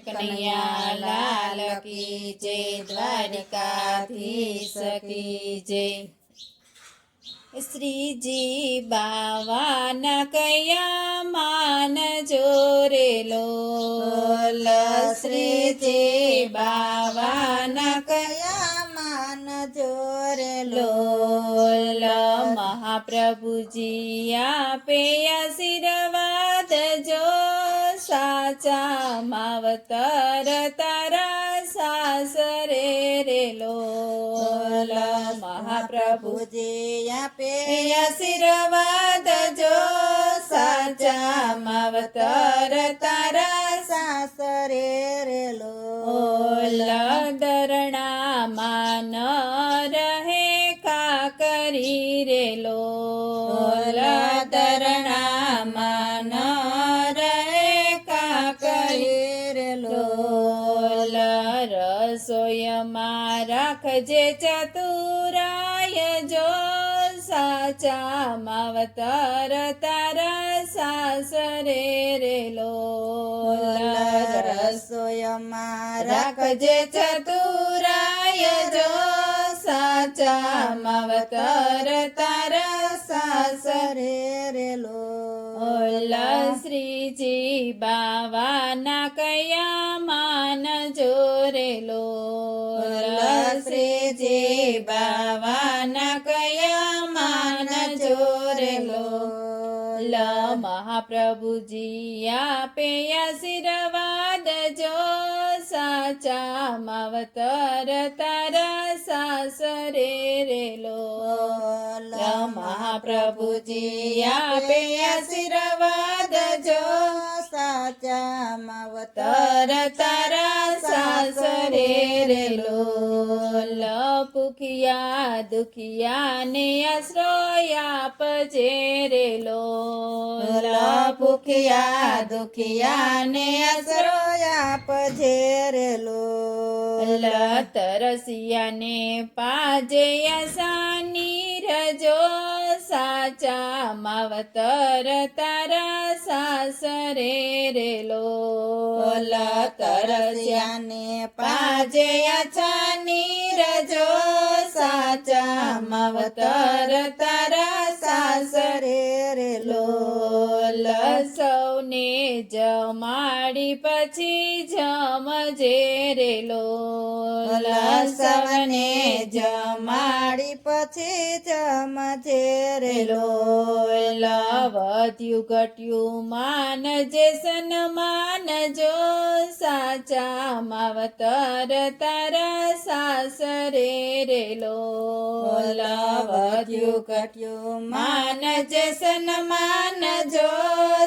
કનૈયા લાલ કી જય, દ્વારિકાધીશ કી જય। શ્રીજી બાવાના કયા માન જોરે લોલ, શ્રીજી બાવાના કયા માન જોરે લોલ, મહાપ્રભુજી આપે આશીર્વાદ જો, સાચા માવતર તારા સાસરે રે લોલ, મહાપ્રભુજી આપે આશીર્વાદ જો, સાચા માવતર તારા સાસરે રે લોલ, દરણામાં ન રહે કાકરી રે લોલ, દરણામાં ન રહે કાકરી રે લોલ, રસોઈમાં રાખજે ચતુરાય જો, સાચા માવતર તારા સાસરે રે લોલ, રસોઈમાં રાખજે ચતુરાય જો, સાચા માવતર તારા સાસરે રે લોલ, શ્રીજી બાવાના કયા માન જોરે લોલ, શ્રીજી બાવાના કયા માન જોરે લોલ, મહાપ્રભુજી આપે આશીર્વાદ જો, સાચા માવતર તારા સાસરે રે લોલ, મહાપ્રભુજી આપે આશીર્વાદ જો, સાચા માવતર તારા સાસરે રે લોલ, ભૂખ્યા દુખિયાને આશ્રય આપજે રે લોલ, ભૂખ્યા દુખિયાને આશ્રય આપજે રે લોલ, તરસિયાને પાજે આસાની રજો, સાચા માવતર તારા સાસરે રે લોલ, તરસ્યાને પાજે આસાની રજો, સાચા માવતર તારા સાસરે રે લોલ, સૌને જમાડી પછી જમજે રે લોલ, સૌને જમાડી પછી જમજે રે લોલ, વધ્યું ઘટ્યું માનજે સન્માન જો, સાચા માવતર તારા સાસરે રે લોલ, વધ્યું ઘટ્યું માનજે સન્માન જો,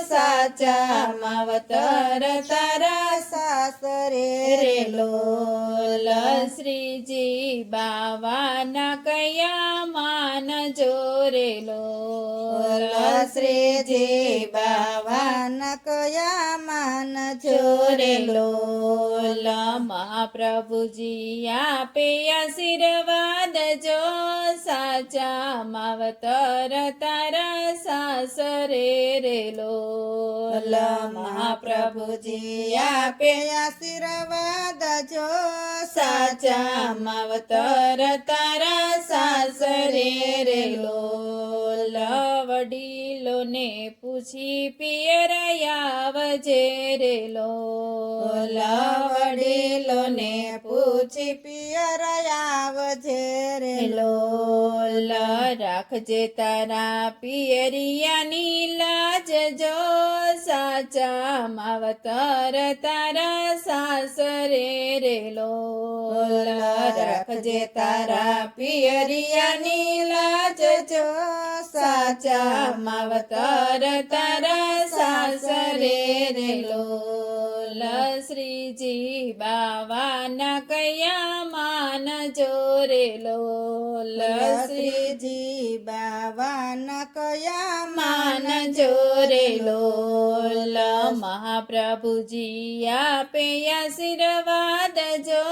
સાચા માવતર તારા સાસરે રે લોલ, શ્રીજી બાવાના કયા માન જોરે લોલ, શ્રીજી બાવાના કયા માન જોરે લોલ, મહાપ્રભુજી આપે આશીર્વાદ જો, સાચા માવતર તારા સાસરે રે લોલ, મહાપ્રભુજી આપે આશીર્વાદ જો, સાચા માવતર તારા સાસરે રે લોલ, વડીલોને પૂછી પિયર આવજે રે લોલ, વડીલોને પૂછી પિયર આવજે રે લોલ, રાખજે તારા પિયરિયાની લાજ જો, સાચા માવતર તારા સાસરે રે લોલ, રાખજે તારા પિયરિયાની લાજ જો, સાચા માવતર તારા સાસરે રે લોલ, શ્રીજી બાવાના કયા માન જોરે લોલ, શ્રીજી બાવાના કયા માન જોરે લોલ, મહાપ્રભુજી આપે આશીર્વાદ જો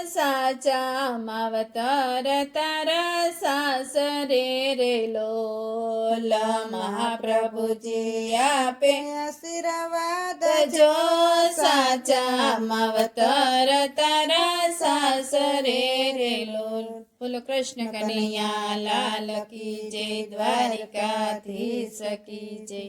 સાચા માવતર તારા સાસરે રે લોલ મહાપ્રભુજી આપે આશીર્વાદ જો સાચા માવતર તારા સાસરે રે લોલ બોલો કૃષ્ણ કનૈયા લાલ કી જય દ્વારિકાધીશ કી જય